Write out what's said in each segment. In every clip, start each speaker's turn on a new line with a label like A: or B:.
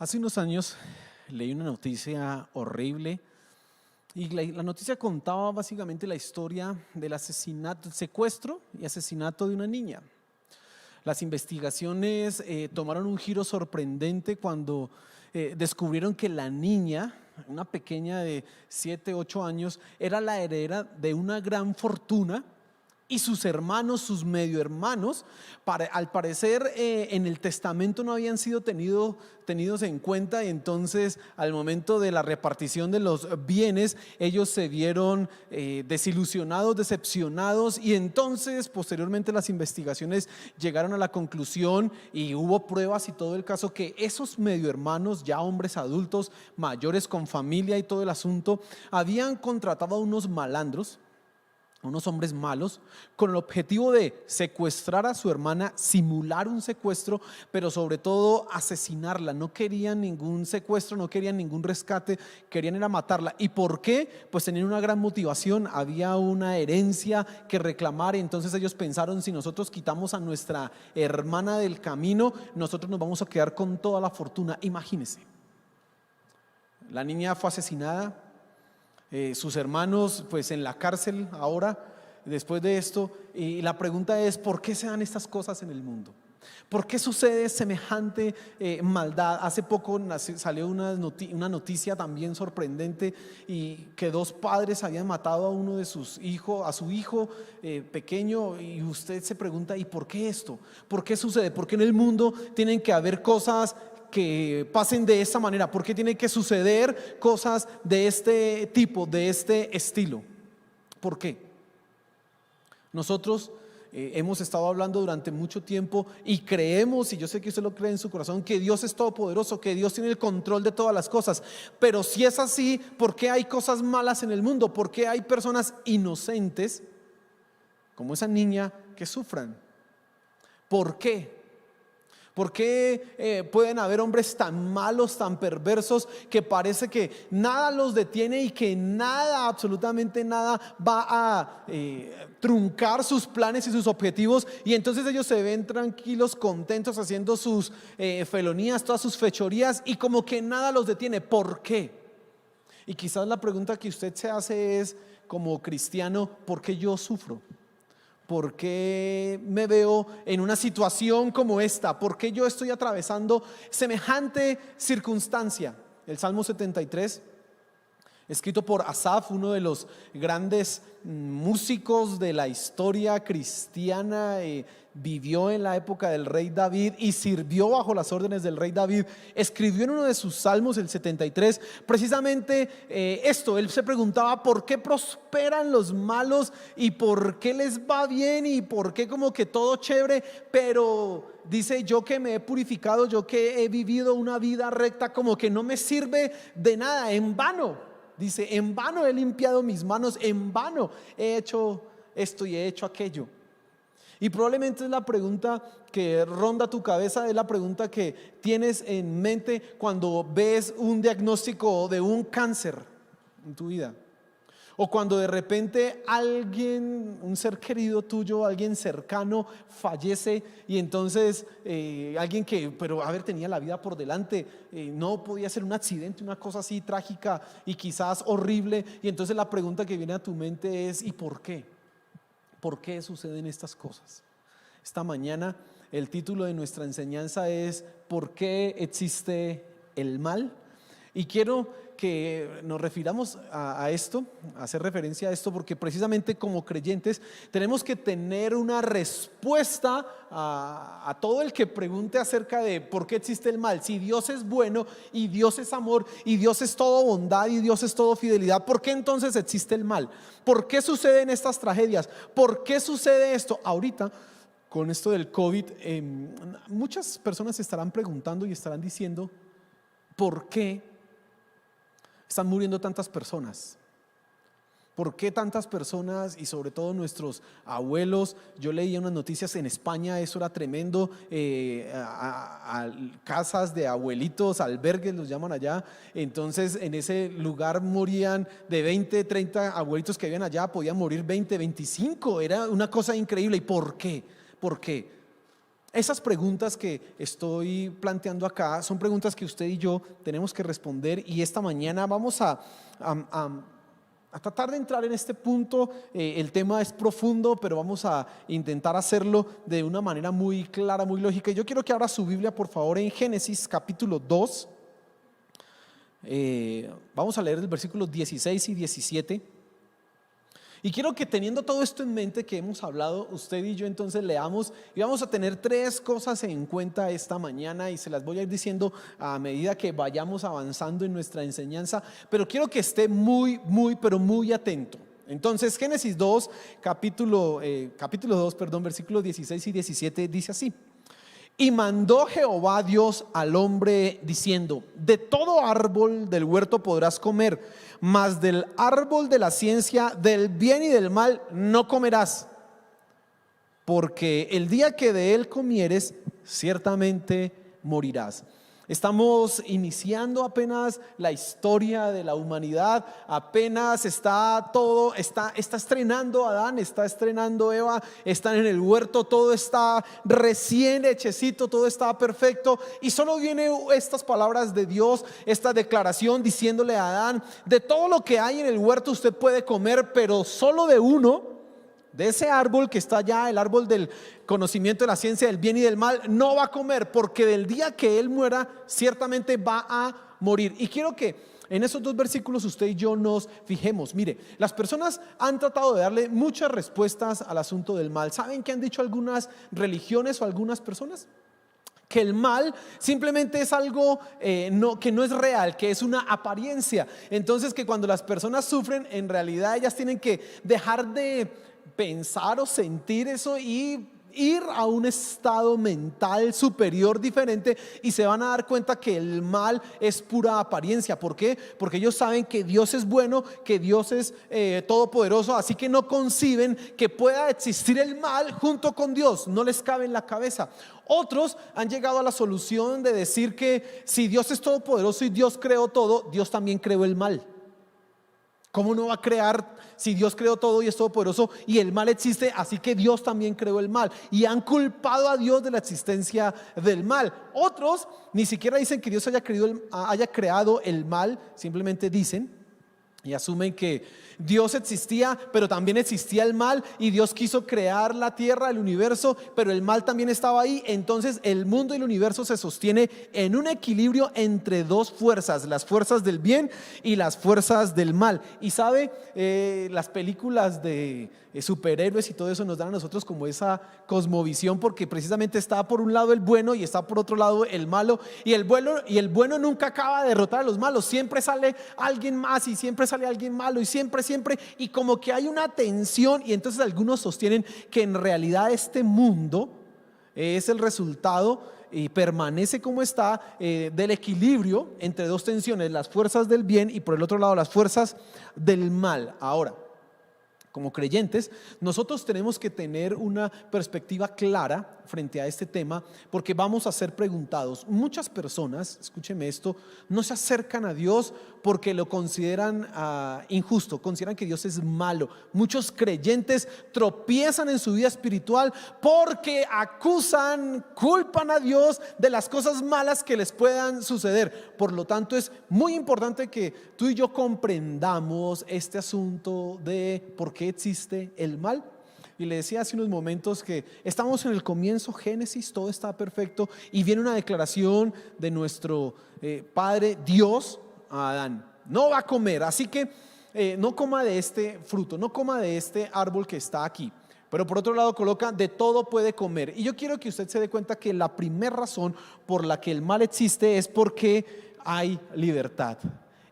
A: Hace unos años leí una noticia horrible y la noticia contaba básicamente la historia del asesinato, secuestro y asesinato de una niña. Las investigaciones tomaron un giro sorprendente cuando descubrieron que la niña, una pequeña de 7, 8 años, era la heredera de una gran fortuna. Y sus hermanos, sus medio hermanos, al parecer en el testamento no habían sido tenidos en cuenta, y entonces al momento de la repartición de los bienes ellos se vieron desilusionados, decepcionados, y entonces posteriormente las investigaciones llegaron a la conclusión y hubo pruebas y todo el caso que esos medio hermanos, ya hombres adultos, mayores con familia y todo el asunto, habían contratado a unos malandros, unos hombres malos, con el objetivo de secuestrar a su hermana, simular un secuestro, pero sobre todo asesinarla. No querían ningún secuestro, no querían ningún rescate, querían era matarla. ¿Y por qué? Pues tenían una gran motivación, había una herencia que reclamar, y entonces ellos pensaron: si nosotros quitamos a nuestra hermana del camino, nosotros nos vamos a quedar con toda la fortuna. Imagínense, la niña fue asesinada. Sus hermanos pues en la cárcel ahora después de esto, y la pregunta es: ¿por qué se dan estas cosas en el mundo? ¿Por qué sucede semejante maldad? Hace poco salió una noticia también sorprendente, y que dos padres habían matado a uno de sus hijos, a su hijo pequeño, y usted se pregunta: ¿y por qué esto? ¿Por qué sucede? ¿Por qué en el mundo tienen que haber cosas que pasen de esta manera? ¿Por qué tienen que suceder cosas de este tipo, de este estilo? ¿Por qué? Nosotros hemos estado hablando durante mucho tiempo y creemos, y yo sé que usted lo cree en su corazón, que Dios es todopoderoso, que Dios tiene el control de todas las cosas. Pero si es así, ¿por qué hay cosas malas en el mundo? ¿Por qué hay personas inocentes como esa niña que sufran? ¿Por qué? ¿Por qué pueden haber hombres tan malos, tan perversos, que parece que nada los detiene y que nada, absolutamente nada, va a truncar sus planes y sus objetivos? Y entonces ellos se ven tranquilos, contentos, haciendo sus felonías, todas sus fechorías, y como que nada los detiene. ¿Por qué? Y quizás la pregunta que usted se hace es, como cristiano: ¿por qué yo sufro? ¿Por qué me veo en una situación como esta? ¿Por qué yo estoy atravesando semejante circunstancia? El Salmo 73, escrito por Asaf, uno de los grandes músicos de la historia cristiana, vivió en la época del rey David y sirvió bajo las órdenes del rey David. Escribió en uno de sus salmos, el 73, precisamente esto. Él se preguntaba: ¿por qué prosperan los malos? ¿Y por qué les va bien? ¿Y por qué como que todo chévere? Pero dice: yo que me he purificado, yo que he vivido una vida recta, como que no me sirve de nada, en vano. Dice: en vano he limpiado mis manos, en vano he hecho esto y he hecho aquello. Y probablemente es la pregunta que ronda tu cabeza, es la pregunta que tienes en mente cuando ves un diagnóstico de un cáncer en tu vida, o cuando de repente alguien, un ser querido tuyo, alguien cercano fallece, y entonces alguien que, pero a ver, tenía la vida por delante, no podía ser un accidente, una cosa así trágica y quizás horrible, y entonces la pregunta que viene a tu mente es: ¿y por qué? ¿Por qué suceden estas cosas? Esta mañana el título de nuestra enseñanza es: ¿por qué existe el mal? Y quiero que nos refiramos a esto, a hacer referencia a esto, porque precisamente como creyentes tenemos que tener una respuesta a todo el que pregunte acerca de por qué existe el mal. Si Dios es bueno y Dios es amor y Dios es todo bondad y Dios es todo fidelidad, ¿por qué entonces existe el mal? ¿Por qué suceden estas tragedias? ¿Por qué sucede esto? Ahorita, con esto del COVID, muchas personas se estarán preguntando y estarán diciendo: ¿por qué están muriendo tantas personas? ¿Por qué tantas personas? Y sobre todo nuestros abuelos. Yo leía unas noticias en España, eso era tremendo, a casas de abuelitos, albergues los llaman allá. Entonces en ese lugar morían de 20, 30 abuelitos que habían allá, podían morir 20, 25, era una cosa increíble. ¿Y por qué? ¿Por qué? Esas preguntas que estoy planteando acá son preguntas que usted y yo tenemos que responder, y esta mañana vamos a tratar de entrar en este punto. El tema es profundo, pero vamos a intentar hacerlo de una manera muy clara, muy lógica. Y yo quiero que abra su Biblia, por favor, en Génesis capítulo 2. Vamos a leer el versículos 16 y 17. Y quiero que, teniendo todo esto en mente que hemos hablado, usted y yo entonces leamos, y vamos a tener tres cosas en cuenta esta mañana, y se las voy a ir diciendo a medida que vayamos avanzando en nuestra enseñanza, pero quiero que esté pero muy atento. Entonces, Génesis 2, capítulo 2, versículos 16 y 17 dice así: y mandó Jehová Dios al hombre diciendo: de todo árbol del huerto podrás comer, mas del árbol de la ciencia del bien y del mal no comerás, porque el día que de él comieres, ciertamente morirás. Estamos iniciando apenas la historia de la humanidad, apenas está estrenando Adán, está estrenando Eva, están en el huerto, todo está recién hechecito, todo está perfecto, y solo viene estas palabras de Dios, esta declaración diciéndole a Adán: de todo lo que hay en el huerto usted puede comer, pero solo de uno, de ese árbol que está allá, el árbol del conocimiento de la ciencia del bien y del mal, no va a comer, porque del día que él muera ciertamente va a morir. Y quiero que en esos dos versículos usted y yo nos fijemos. Mire, las personas han tratado de darle muchas respuestas al asunto del mal. ¿Saben qué han dicho algunas religiones o algunas personas? Que el mal simplemente es algo que no es real, que es una apariencia. Entonces, que cuando las personas sufren, en realidad ellas tienen que dejar de pensar o sentir eso y ir a un estado mental superior diferente, y se van a dar cuenta que el mal es pura apariencia. ¿Por qué? Porque ellos saben que Dios es bueno, que Dios es todopoderoso, así que no conciben que pueda existir el mal junto con Dios, no les cabe en la cabeza. Otros han llegado a la solución de decir que si Dios es todopoderoso y Dios creó todo, Dios también creó el mal. ¿Cómo no va a crear si Dios creó todo y es todopoderoso y el mal existe? Así que Dios también creó el mal, y han culpado a Dios de la existencia del mal. Otros ni siquiera dicen que Dios haya creado el mal, simplemente dicen y asumen que Dios existía, pero también existía el mal, y Dios quiso crear la tierra, el universo, pero el mal también estaba ahí. Entonces el mundo y el universo se sostiene en un equilibrio entre dos fuerzas: las fuerzas del bien y las fuerzas del mal. Y sabe, las películas de superhéroes y todo eso nos dan a nosotros como esa cosmovisión, porque precisamente está por un lado el bueno y está por otro lado el malo, y el bueno nunca acaba de derrotar a los malos, siempre sale alguien más y siempre sale alguien malo, y siempre, y como que hay una tensión. Y entonces algunos sostienen que en realidad este mundo es el resultado y permanece como está del equilibrio entre dos tensiones: las fuerzas del bien y por el otro lado las fuerzas del mal. Ahora, como creyentes, nosotros tenemos que tener una perspectiva clara frente a este tema, porque vamos a ser preguntados. Muchas personas, escúcheme esto, no se acercan a Dios porque lo consideran injusto, consideran que Dios es malo. Muchos creyentes tropiezan en su vida espiritual porque culpan a Dios de las cosas malas que les puedan suceder. Por lo tanto, es muy importante que tú y yo comprendamos este asunto de por qué existe el mal. Y le decía hace unos momentos que estamos en el comienzo, Génesis, todo está perfecto, y viene una declaración de nuestro Padre Dios a Adán: no va a comer, así que no coma de este fruto, no coma de este árbol que está aquí. Pero por otro lado coloca: de todo puede comer. Y yo quiero que usted se dé cuenta que la primera razón por la que el mal existe es porque hay libertad.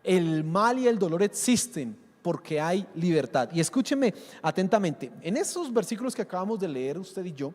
A: El mal y el dolor existen porque hay libertad. Y escúcheme atentamente, en esos versículos que acabamos de leer usted y yo,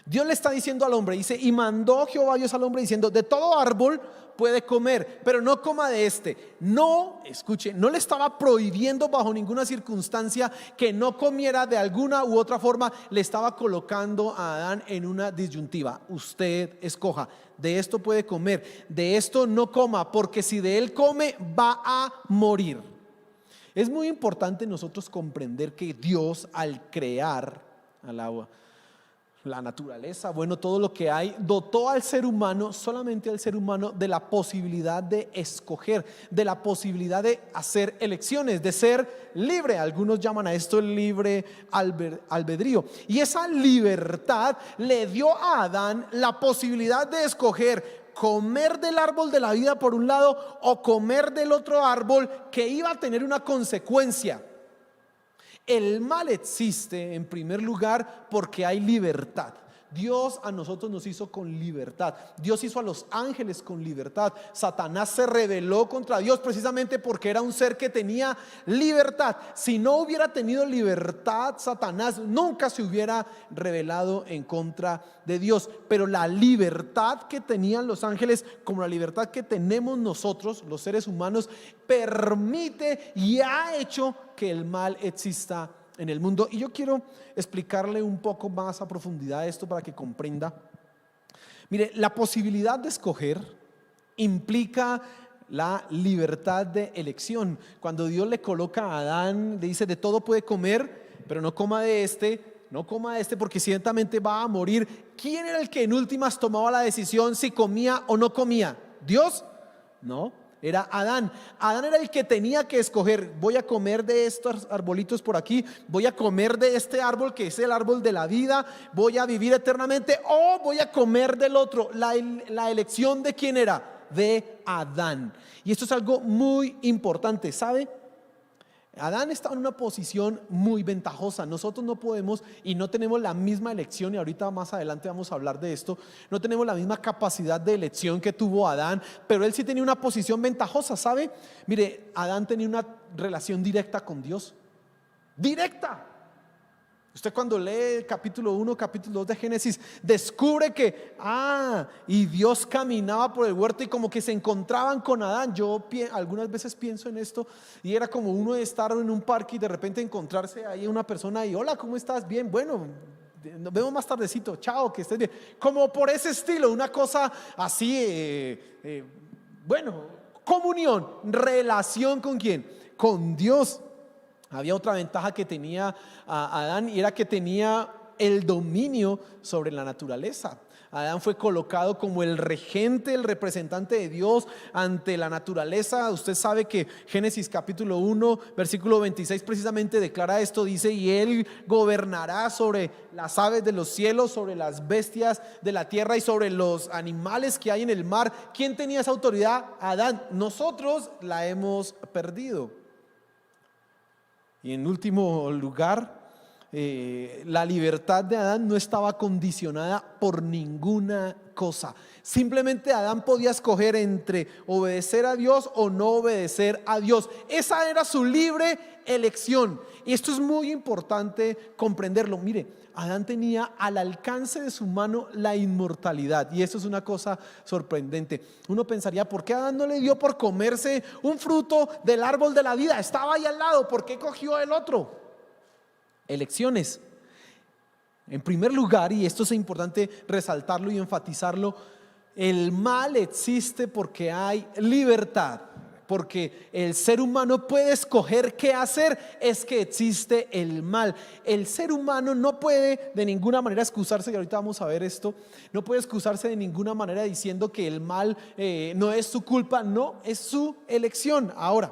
A: Dios le está diciendo al hombre, dice: y mandó Jehová Dios al hombre diciendo: de todo árbol puede comer, pero no coma de este. No, escuche, no le estaba prohibiendo bajo ninguna circunstancia que no comiera. De alguna u otra forma le estaba colocando a Adán en una disyuntiva: usted escoja, de esto puede comer, de esto no coma, porque si de él come va a morir. Es muy importante nosotros comprender que Dios, al crear al agua, la naturaleza, bueno, todo lo que hay, dotó al ser humano, solamente al ser humano, de la posibilidad de escoger, de la posibilidad de hacer elecciones, de ser libre. Algunos llaman a esto el libre albedrío. Y esa libertad le dio a Adán la posibilidad de escoger comer del árbol de la vida por un lado o comer del otro árbol que iba a tener una consecuencia. El mal existe en primer lugar porque hay libertad. Dios a nosotros nos hizo con libertad. Dios hizo a los ángeles con libertad. Satanás se rebeló contra Dios precisamente porque era un ser que tenía libertad. Si no hubiera tenido libertad, Satanás nunca se hubiera rebelado en contra de Dios. Pero la libertad que tenían los ángeles, como la libertad que tenemos nosotros, los seres humanos, permite y ha hecho que el mal exista en el mundo. Y yo quiero explicarle un poco más a profundidad esto para que comprenda. Mire, la posibilidad de escoger implica la libertad de elección. Cuando Dios le coloca a Adán, le dice: de todo puede comer, pero no coma de no coma de este porque ciertamente va a morir. ¿Quién era el que en últimas tomaba la decisión si comía o no comía? ¿Dios? No. Era Adán. Adán era el que tenía que escoger: voy a comer de estos arbolitos por aquí, voy a comer de este árbol que es el árbol de la vida, voy a vivir eternamente, o voy a comer del otro. La elección ¿de quién era? De Adán. Y esto es algo muy importante, ¿sabe? Adán estaba en una posición muy ventajosa. Nosotros no podemos y no tenemos la misma elección, y ahorita más adelante vamos a hablar de esto. No tenemos la misma capacidad de elección que tuvo Adán, pero él sí tenía una posición ventajosa, ¿sabe? Mire, Adán tenía una relación directa con Dios. Directa. Usted cuando lee el capítulo 1, capítulo 2 de Génesis, descubre que, y Dios caminaba por el huerto y como que se encontraban con Adán. Yo algunas veces pienso en esto y era como uno de estar en un parque y de repente encontrarse ahí una persona y: hola, ¿cómo estás? Bien, bueno, nos vemos más tardecito, chao, que estés bien. Como por ese estilo, una cosa así, bueno, comunión, relación ¿con quién? Con Dios. Había otra ventaja que tenía Adán, y era que tenía el dominio sobre la naturaleza. Adán fue colocado como el regente, el representante de Dios ante la naturaleza. Usted sabe que Génesis capítulo 1 versículo 26 precisamente declara esto. Dice: y él gobernará sobre las aves de los cielos, sobre las bestias de la tierra y sobre los animales que hay en el mar. ¿Quién tenía esa autoridad? Adán. Nosotros la hemos perdido. Y en último lugar, la libertad de Adán no estaba condicionada por ninguna cosa. Simplemente Adán podía escoger entre obedecer a Dios o no obedecer a Dios. Esa era su libre elección. Y esto es muy importante comprenderlo. Mire, Adán tenía al alcance de su mano la inmortalidad, y eso es una cosa sorprendente. Uno pensaría: ¿por qué Adán no le dio por comerse un fruto del árbol de la vida? Estaba ahí al lado, ¿por qué cogió el otro? Elecciones. En primer lugar, y esto es importante resaltarlo y enfatizarlo, el mal existe porque hay libertad. Porque el ser humano puede escoger qué hacer, es que existe el mal. El ser humano no puede de ninguna manera excusarse, y ahorita vamos a ver esto, no puede excusarse de ninguna manera diciendo que el mal no es su culpa. No, es su elección. Ahora,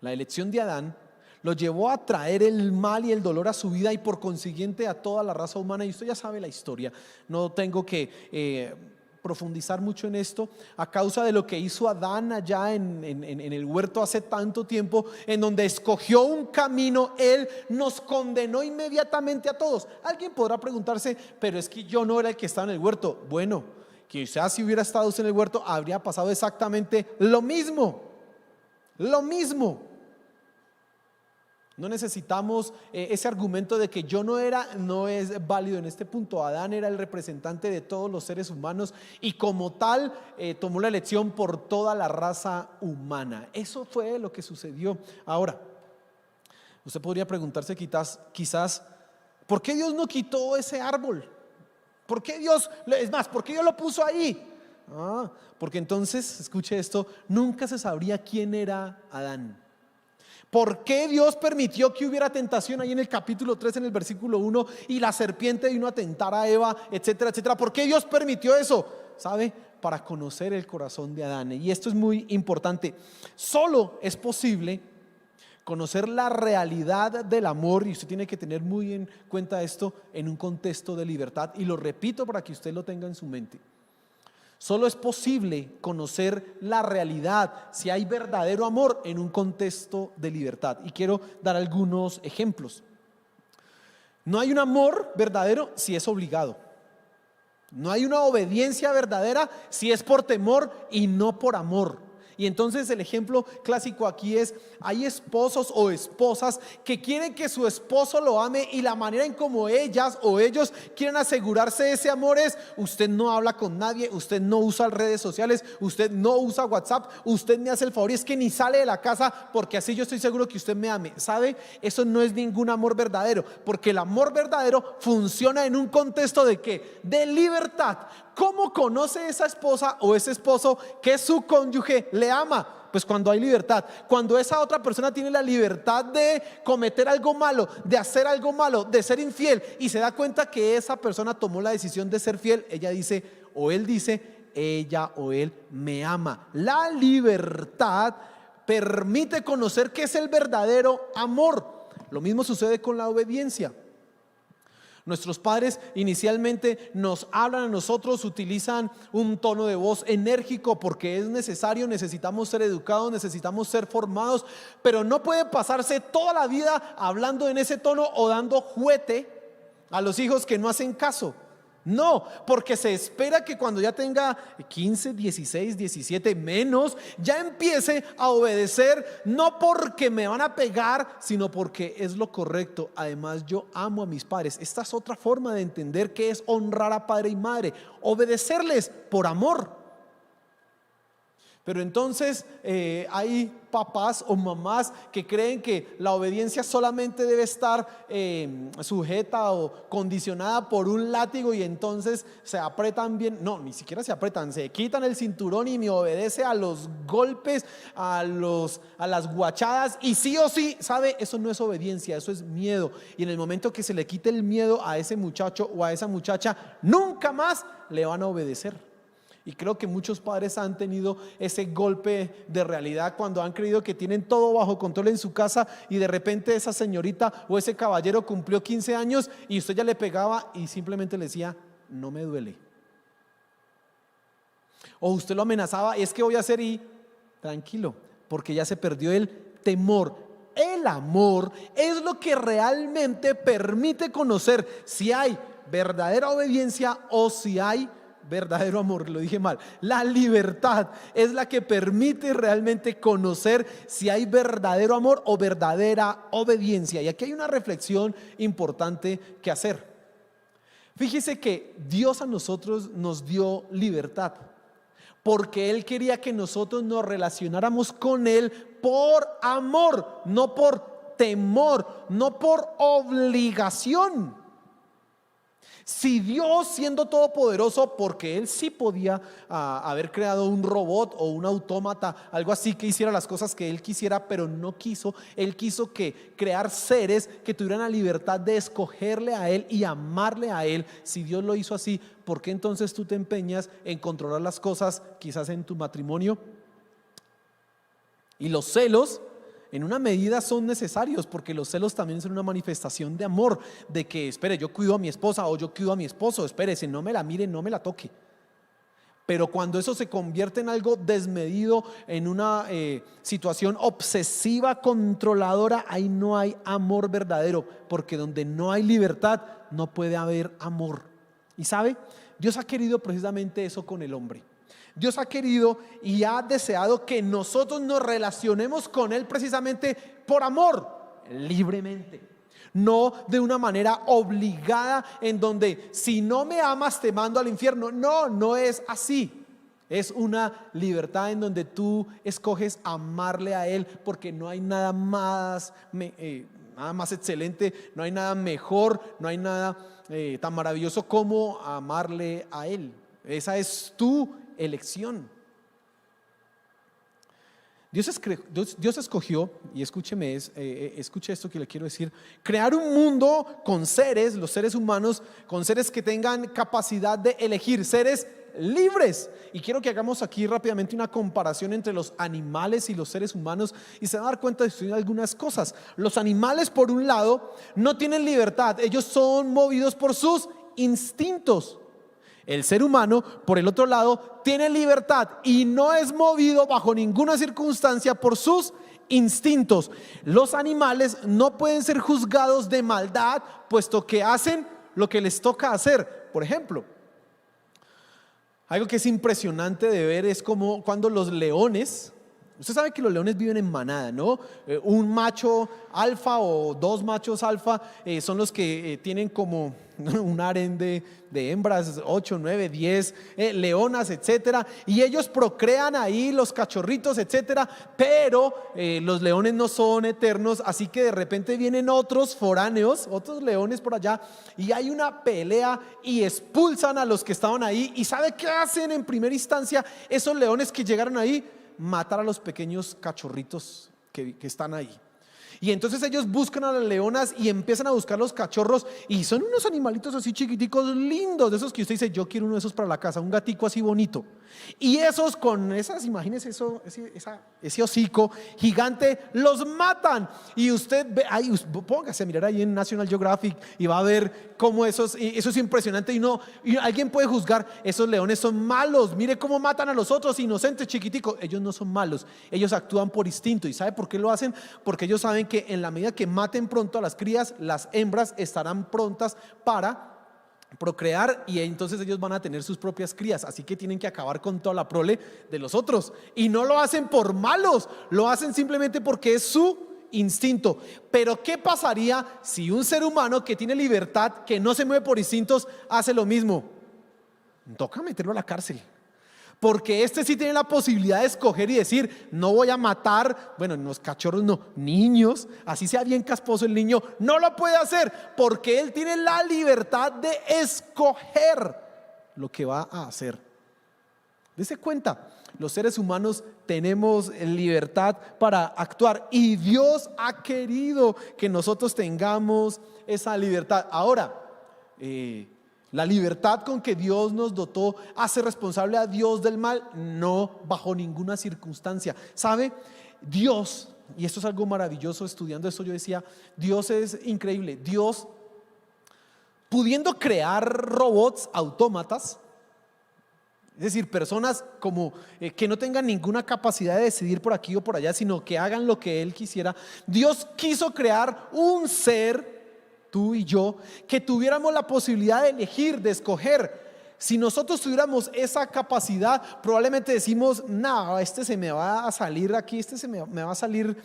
A: la elección de Adán lo llevó a traer el mal y el dolor a su vida y por consiguiente a toda la raza humana. Y usted ya sabe la historia, no tengo que profundizar mucho en esto. A causa de lo que hizo Adán allá en el huerto hace tanto tiempo, en donde escogió un camino, él nos condenó inmediatamente a todos. Alguien podrá preguntarse: pero es que yo no era el que estaba en el huerto. Bueno, quizás si hubiera estado usted en el huerto habría pasado exactamente lo mismo. Lo mismo. No necesitamos ese argumento de que yo no era, no es válido en este punto. Adán era el representante de todos los seres humanos y como tal tomó la elección por toda la raza humana. Eso fue lo que sucedió. Ahora, usted podría preguntarse quizás, ¿por qué Dios no quitó ese árbol? ¿Por qué Dios, es más, por qué Dios lo puso ahí? Porque entonces, escuche esto, nunca se sabría quién era Adán. ¿Por qué Dios permitió que hubiera tentación ahí en el capítulo 3, en el versículo 1, y la serpiente vino a tentar a Eva, etcétera, etcétera? ¿Por qué Dios permitió eso? ¿Sabe? Para conocer el corazón de Adán. Y esto es muy importante. Solo es posible conocer la realidad del amor, y usted tiene que tener muy en cuenta esto, en un contexto de libertad. Y lo repito para que usted lo tenga en su mente. Solo es posible conocer la realidad, si hay verdadero amor, en un contexto de libertad. Y quiero dar algunos ejemplos. No hay un amor verdadero si es obligado. No hay una obediencia verdadera si es por temor y no por amor. Y entonces el ejemplo clásico aquí es: hay esposos o esposas que quieren que su esposo lo ame, y la manera en como ellas o ellos quieren asegurarse de ese amor es: usted no habla con nadie, usted no usa redes sociales, usted no usa WhatsApp, usted me hace el favor y es que ni sale de la casa, porque así yo estoy seguro que usted me ame. ¿Sabe? Eso no es ningún amor verdadero, porque el amor verdadero funciona en un contexto de ¿qué? De libertad. ¿Cómo conoce esa esposa o ese esposo que su cónyuge le ama? Pues cuando hay libertad. Cuando esa otra persona tiene la libertad de cometer algo malo, de hacer algo malo, de ser infiel, y se da cuenta que esa persona tomó la decisión de ser fiel, ella dice o él dice: ella o él me ama. La libertad permite conocer qué es el verdadero amor. Lo mismo sucede con la obediencia. Nuestros padres inicialmente nos hablan a nosotros, utilizan un tono de voz enérgico porque es necesario, necesitamos ser educados, necesitamos ser formados, pero no puede pasarse toda la vida hablando en ese tono o dando juguete a los hijos que no hacen caso. No, porque se espera que cuando ya tenga 15, 16, 17 menos, ya empiece a obedecer, no porque me van a pegar, sino porque es lo correcto. Además, yo amo a mis padres. Esta es otra forma de entender qué es honrar a padre y madre: obedecerles por amor. Pero entonces hay papás o mamás que creen que la obediencia solamente debe estar sujeta o condicionada por un látigo, y entonces se apretan bien. No, ni siquiera se apretan, se quitan el cinturón y me obedece a los golpes, a las guachadas, y sí o sí. ¿Sabe? Eso no es obediencia, eso es miedo. Y en el momento que se le quite el miedo a ese muchacho o a esa muchacha, nunca más le van a obedecer. Y creo que muchos padres han tenido ese golpe de realidad cuando han creído que tienen todo bajo control en su casa, y de repente esa señorita o ese caballero cumplió 15 años y usted ya le pegaba y simplemente le decía: no me duele. O usted lo amenazaba: es que voy a hacer, y tranquilo, porque ya se perdió el temor. El amor es lo que realmente permite conocer si hay verdadera obediencia o si hay verdadero amor. Lo dije mal. La libertad es la que permite realmente conocer si hay verdadero amor o verdadera obediencia. Y aquí hay una reflexión importante que hacer. Fíjese que Dios a nosotros nos dio libertad porque Él quería que nosotros nos relacionáramos con Él por amor, no por temor, no por obligación. Si Dios, siendo todopoderoso, porque Él sí podía haber creado un robot o un autómata, algo así que hiciera las cosas que Él quisiera, pero no quiso. Él quiso crear seres que tuvieran la libertad de escogerle a Él y amarle a Él. Si Dios lo hizo así, ¿por qué entonces tú te empeñas en controlar las cosas, quizás en tu matrimonio? Y los celos en una medida son necesarios, porque los celos también son una manifestación de amor, de que espere, yo cuido a mi esposa o yo cuido a mi esposo, espérese, no me la mire, no me la toque. Pero cuando eso se convierte en algo desmedido, en una situación obsesiva, controladora, ahí no hay amor verdadero, porque donde no hay libertad no puede haber amor. Y sabe, Dios ha querido precisamente eso con el hombre. Dios ha querido y ha deseado que nosotros nos relacionemos con Él precisamente por amor, libremente, no de una manera obligada, en donde si no me amas te mando al infierno. No, no es así. Es una libertad en donde tú escoges amarle a Él, porque no hay nada más excelente, no hay nada mejor, no hay nada tan maravilloso como amarle a Él. Esa es tu elección. Dios escogió, y escúcheme, escuche esto que le quiero decir, crear un mundo con seres, los seres humanos, con seres que tengan capacidad de elegir, seres libres. Y quiero que hagamos aquí rápidamente una comparación entre los animales y los seres humanos, y se van a dar cuenta de algunas cosas. Los animales, por un lado, no tienen libertad, ellos son movidos por sus instintos. El ser humano, por el otro lado, tiene libertad y no es movido bajo ninguna circunstancia por sus instintos. Los animales no pueden ser juzgados de maldad, puesto que hacen lo que les toca hacer. Por ejemplo, algo que es impresionante de ver es como cuando los leones, usted sabe que los leones viven en manada, ¿no? Un macho alfa o dos machos alfa son los que tienen como un harén de hembras, 8, 9, 10 leonas, etcétera, y ellos procrean ahí los cachorritos, etcétera, pero los leones no son eternos, así que de repente vienen otros foráneos, otros leones por allá, y hay una pelea y expulsan a los que estaban ahí. ¿Y sabe qué hacen en primera instancia esos leones que llegaron ahí? Matar a los pequeños cachorritos que están ahí. Y entonces ellos buscan a las leonas y empiezan a buscar los cachorros, y son unos animalitos así chiquiticos, lindos, de esos que usted dice: yo quiero uno de esos para la casa, un gatico así bonito. Y esos con esas, imagínese eso, ese hocico gigante, los matan. Y usted ve, ahí, póngase a mirar ahí en National Geographic y va a ver cómo eso es impresionante. Y alguien puede juzgar: esos leones son malos, mire cómo matan a los otros inocentes chiquiticos. Ellos no son malos, ellos actúan por instinto. ¿Y sabe por qué lo hacen? Porque ellos saben que en la medida que maten pronto a las crías, las hembras estarán prontas para procrear, y entonces ellos van a tener sus propias crías, así que tienen que acabar con toda la prole de los otros. Y no lo hacen por malos, lo hacen simplemente porque es su instinto. Pero ¿qué pasaría si un ser humano que tiene libertad, que no se mueve por instintos, hace lo mismo? Toca meterlo a la cárcel, porque este sí tiene la posibilidad de escoger y decir: no voy a matar, bueno, los cachorros no, niños, así sea bien casposo el niño, no lo puede hacer, porque él tiene la libertad de escoger lo que va a hacer. Dese cuenta, los seres humanos tenemos libertad para actuar, y Dios ha querido que nosotros tengamos esa libertad. Ahora, la libertad con que Dios nos dotó hace responsable a Dios del mal, no, bajo ninguna circunstancia. ¿Sabe? Dios, y esto es algo maravilloso, estudiando esto yo decía: Dios es increíble. Dios, pudiendo crear robots, autómatas, es decir, personas como que no tengan ninguna capacidad de decidir por aquí o por allá, sino que hagan lo que Él quisiera. Dios quiso crear un ser, tú y yo, que tuviéramos la posibilidad de elegir, de escoger. Si nosotros tuviéramos esa capacidad, probablemente decimos: no, este se me va a salir aquí, este me va a salir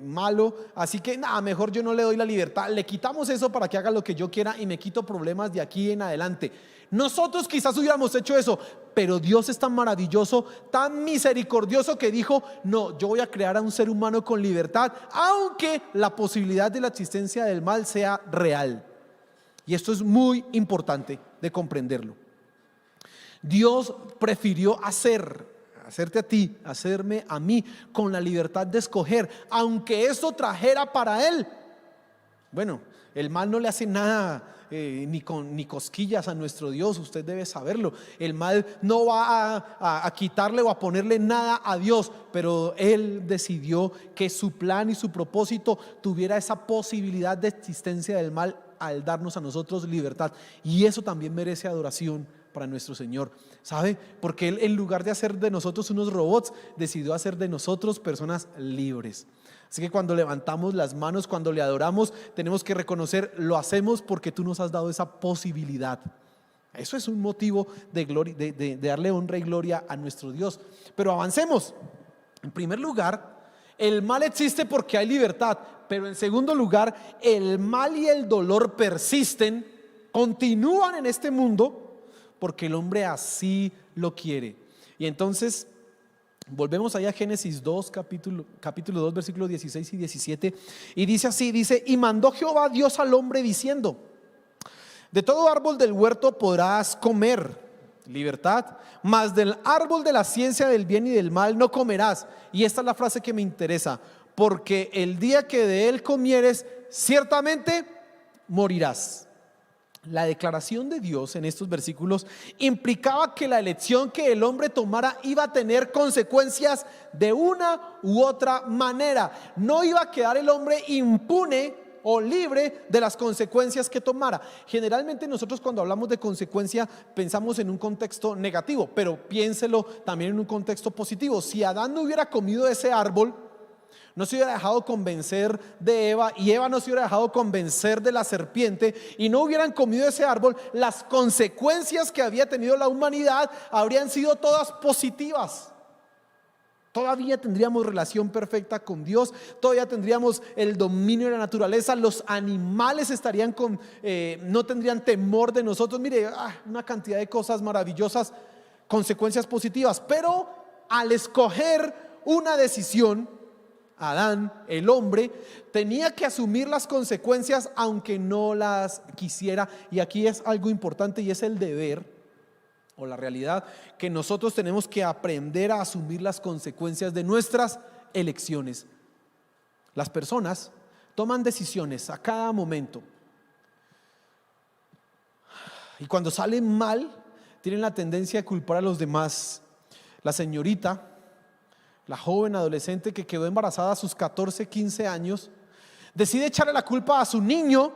A: malo, así que nada, mejor yo no le doy la libertad, le quitamos eso para que haga lo que yo quiera y me quito problemas de aquí en adelante. Nosotros quizás hubiéramos hecho eso, pero Dios es tan maravilloso, tan misericordioso, que dijo: no, yo voy a crear a un ser humano con libertad, aunque la posibilidad de la existencia del mal sea real. Y esto es muy importante de comprenderlo. Dios prefirió hacerte a ti, hacerme a mí, con la libertad de escoger, aunque eso trajera para Él. Bueno, el mal no le hace nada ni cosquillas a nuestro Dios, usted debe saberlo. El mal no va a quitarle o a ponerle nada a Dios, pero Él decidió que su plan y su propósito tuviera esa posibilidad de existencia del mal al darnos a nosotros libertad, y eso también merece adoración para nuestro Señor. ¿Sabe? Porque Él, en lugar de hacer de nosotros unos robots, decidió hacer de nosotros personas libres. Así que cuando levantamos las manos, cuando le adoramos, tenemos que reconocer: lo hacemos porque tú nos has dado esa posibilidad. Eso es un motivo de gloria, de darle honra y gloria a nuestro Dios. Pero avancemos. En primer lugar, el mal existe porque hay libertad. Pero en segundo lugar, el mal y el dolor persisten, continúan en este mundo, porque el hombre así lo quiere. Y entonces volvemos allá a Génesis 2, capítulo 2, versículos 16 y 17, y dice así, dice: y mandó Jehová Dios al hombre diciendo: de todo árbol del huerto podrás comer, libertad, mas del árbol de la ciencia del bien y del mal no comerás. Y esta es la frase que me interesa: porque el día que de él comieres, ciertamente morirás. La declaración de Dios en estos versículos implicaba que la elección que el hombre tomara iba a tener consecuencias de una u otra manera. No iba a quedar el hombre impune o libre de las consecuencias que tomara. Generalmente nosotros, cuando hablamos de consecuencia, pensamos en un contexto negativo, pero piénselo también en un contexto positivo. Si Adán no hubiera comido ese árbol, no se hubiera dejado convencer de Eva, y Eva no se hubiera dejado convencer de la serpiente, y no hubieran comido ese árbol, las consecuencias que había tenido la humanidad habrían sido todas positivas. Todavía tendríamos relación perfecta con Dios, todavía tendríamos el dominio de la naturaleza, los animales estarían no tendrían temor de nosotros. Mire, una cantidad de cosas maravillosas, consecuencias positivas. Pero al escoger una decisión, Adán, el hombre, tenía que asumir las consecuencias aunque no las quisiera. Y aquí es algo importante, y es el deber o la realidad, que nosotros tenemos que aprender a asumir las consecuencias de nuestras elecciones. Las personas toman decisiones a cada momento, y cuando salen mal tienen la tendencia a culpar a los demás. La señorita, la joven adolescente que quedó embarazada a sus 14, 15 años, decide echarle la culpa a su niño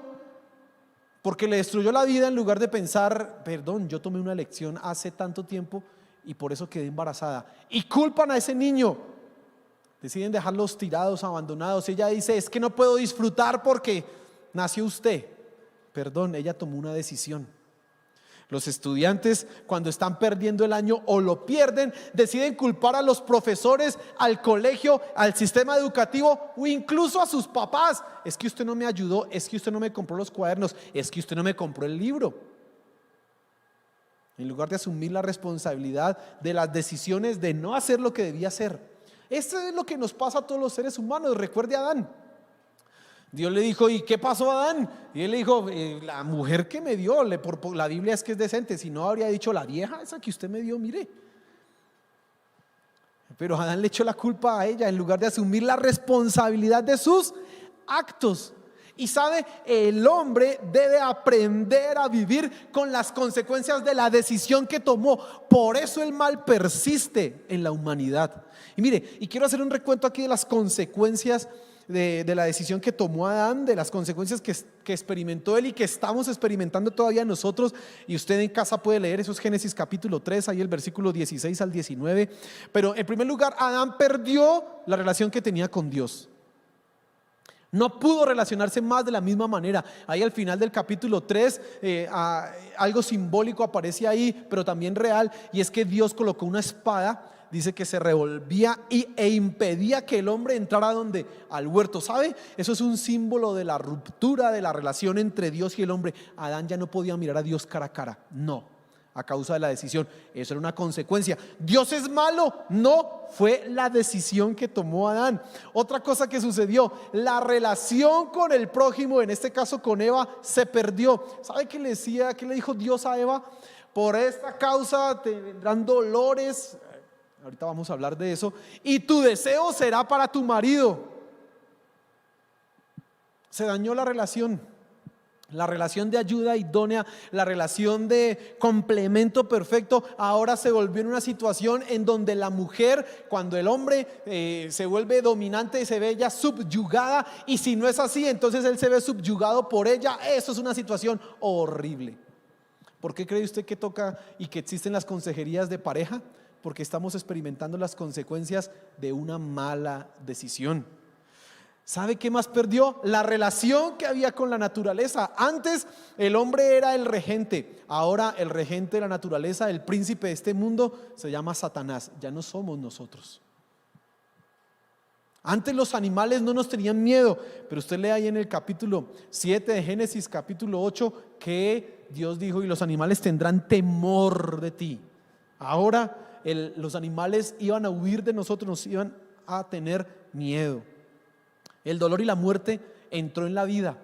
A: porque le destruyó la vida, en lugar de pensar: perdón, yo tomé una elección hace tanto tiempo y por eso quedé embarazada. Y culpan a ese niño. Deciden dejarlos tirados, abandonados. Ella dice: es que no puedo disfrutar porque nació usted. Perdón, ella tomó una decisión. Los estudiantes, cuando están perdiendo el año o lo pierden, deciden culpar a los profesores, al colegio, al sistema educativo o incluso a sus papás. Es que usted no me ayudó, es que usted no me compró los cuadernos, es que usted no me compró el libro. En lugar de asumir la responsabilidad de las decisiones de no hacer lo que debía hacer. Esto es lo que nos pasa a todos los seres humanos. Recuerde a Adán. Dios le dijo: ¿y qué pasó, Adán? Y él le dijo: la mujer que me dio, la Biblia es que es decente, si no habría dicho la vieja esa que usted me dio, mire. Pero Adán le echó la culpa a ella en lugar de asumir la responsabilidad de sus actos. Y sabe, el hombre debe aprender a vivir con las consecuencias de la decisión que tomó. Por eso el mal persiste en la humanidad. Y mire, y quiero hacer un recuento aquí de las consecuencias de la decisión que tomó Adán, de las consecuencias que experimentó él y que estamos experimentando todavía nosotros. Y usted en casa puede leer, eso es Génesis capítulo 3, ahí el versículo 16 al 19. Pero en primer lugar, Adán perdió la relación que tenía con Dios. No pudo relacionarse más de la misma manera. Ahí al final del capítulo 3 algo simbólico aparece ahí, pero también real, y es que Dios colocó una espada, dice que se revolvía e impedía que el hombre entrara donde, al huerto. ¿Sabe? Eso es un símbolo de la ruptura de la relación entre Dios y el hombre. Adán ya no podía mirar a Dios cara a cara, no, a causa de la decisión. Eso era una consecuencia. ¿Dios es malo? No, fue la decisión que tomó Adán. Otra cosa que sucedió: la relación con el prójimo, en este caso con Eva, se perdió. ¿Sabe qué le decía? ¿Qué le dijo Dios a Eva? Por esta causa te vendrán dolores. Ahorita vamos a hablar de eso. Y tu deseo será para tu marido. Se dañó la relación de ayuda idónea, la relación de complemento perfecto. Ahora se volvió en una situación en donde la mujer, cuando el hombre se vuelve dominante, se ve ella subyugada, y si no es así, entonces él se ve subyugado por ella. Eso es una situación horrible. ¿Por qué cree usted que toca y que existen las consejerías de pareja? Porque estamos experimentando las consecuencias de una mala decisión. ¿Sabe qué más perdió? La relación que había con la naturaleza. Antes el hombre era el regente, ahora el regente de la naturaleza, el príncipe de este mundo, se llama Satanás. Ya no somos nosotros. Antes los animales no nos tenían miedo, pero usted lee ahí en el capítulo 7 de Génesis, capítulo 8, que Dios dijo: y los animales tendrán temor de ti. Ahora los animales iban a huir de nosotros, nos iban a tener miedo. El dolor y la muerte entró en la vida.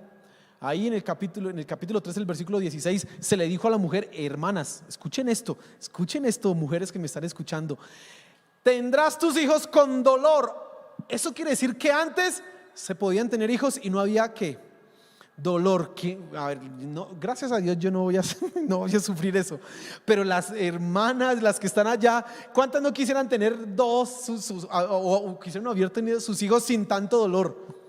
A: Ahí en el capítulo 3, el versículo 16, se le dijo a la mujer: hermanas, escuchen esto, mujeres que me están escuchando, tendrás tus hijos con dolor. Eso quiere decir que antes se podían tener hijos y no había ¿qué? Dolor. A ver, no, gracias a Dios yo no voy a sufrir eso. Pero las hermanas, las que están allá, ¿cuántas no quisieran tener dos o quisieran haber tenido sus hijos sin tanto dolor?